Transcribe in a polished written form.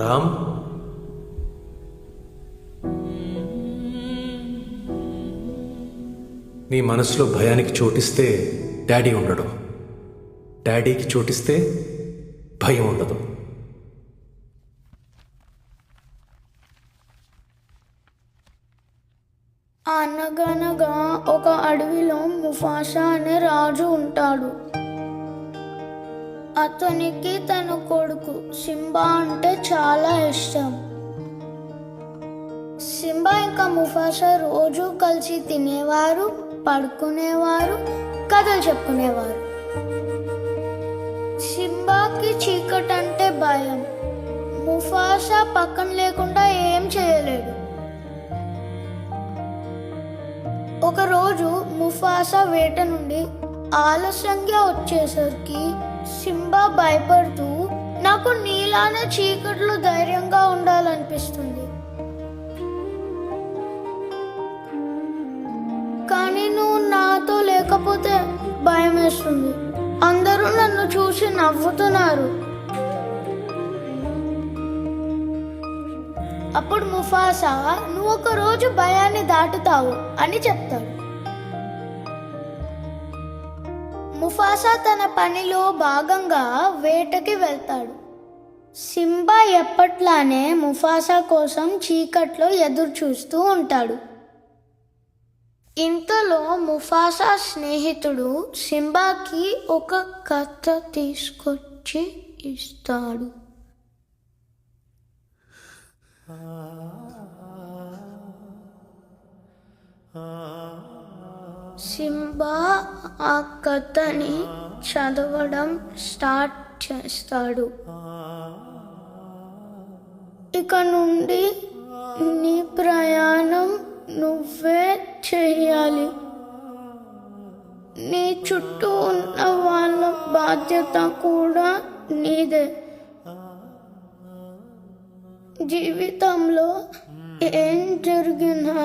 రామ్, నీ మనసులో భయానికి చోటిస్తే డాడీ ఉండడు, డాడీకి చోటిస్తే భయం ఉండదు. అనగనగా ఒక అడవిలో ముఫాసా అనే రాజు ఉంటాడు. అతనికి తన కొడుకు సింబా అంటే చాలా ఇష్టం. సింబా ఇంకా ముఫాసా రోజు కలిసి తినేవారు, పడుకునేవారు, కథలు చెప్పుకునేవారు. సింబాకి చీకటి అంటే భయం. ముఫాసా పక్కన లేకుండా ఏం చేయలేడు. ఒకరోజు ముఫాసా వేట నుండి ఆలస్యంగా వచ్చేసరికి సింబా భయపడుతూ, నాకు నీలానే చీకట్లో ధైర్యంగా ఉండాలనిపిస్తుంది, కానీ నువ్వు నాతో లేకపోతే భయం వేస్తుంది, అందరూ నన్ను చూసి నవ్వుతున్నారు. అప్పుడు ముఫాసా, నువ్వు ఒక రోజు భయాన్ని దాటుతావు అని చెప్తాడు. ముఫాసా తన పనిలో భాగంగా వేటకి వెళ్తాడు. సింబా ఎప్పట్లానే ముఫాసా కోసం చీకట్లో ఎదురు చూస్తూ ఉంటాడు. ఇంతలో ముఫాసా స్నేహితుడు సింబాకి ఒక కథ తీసుకొచ్చి ఇస్తాడు. సింబా ఆ కథని చదవడం స్టార్ట్ చేస్తాడు. ఇక నుండి నీ ప్రయాణం నువ్వే చెయ్యాలి. నీ చుట్టూ ఉన్న వాళ్ళ బాధ్యత కూడా నీదే. జీవితంలో ఏం జరిగినా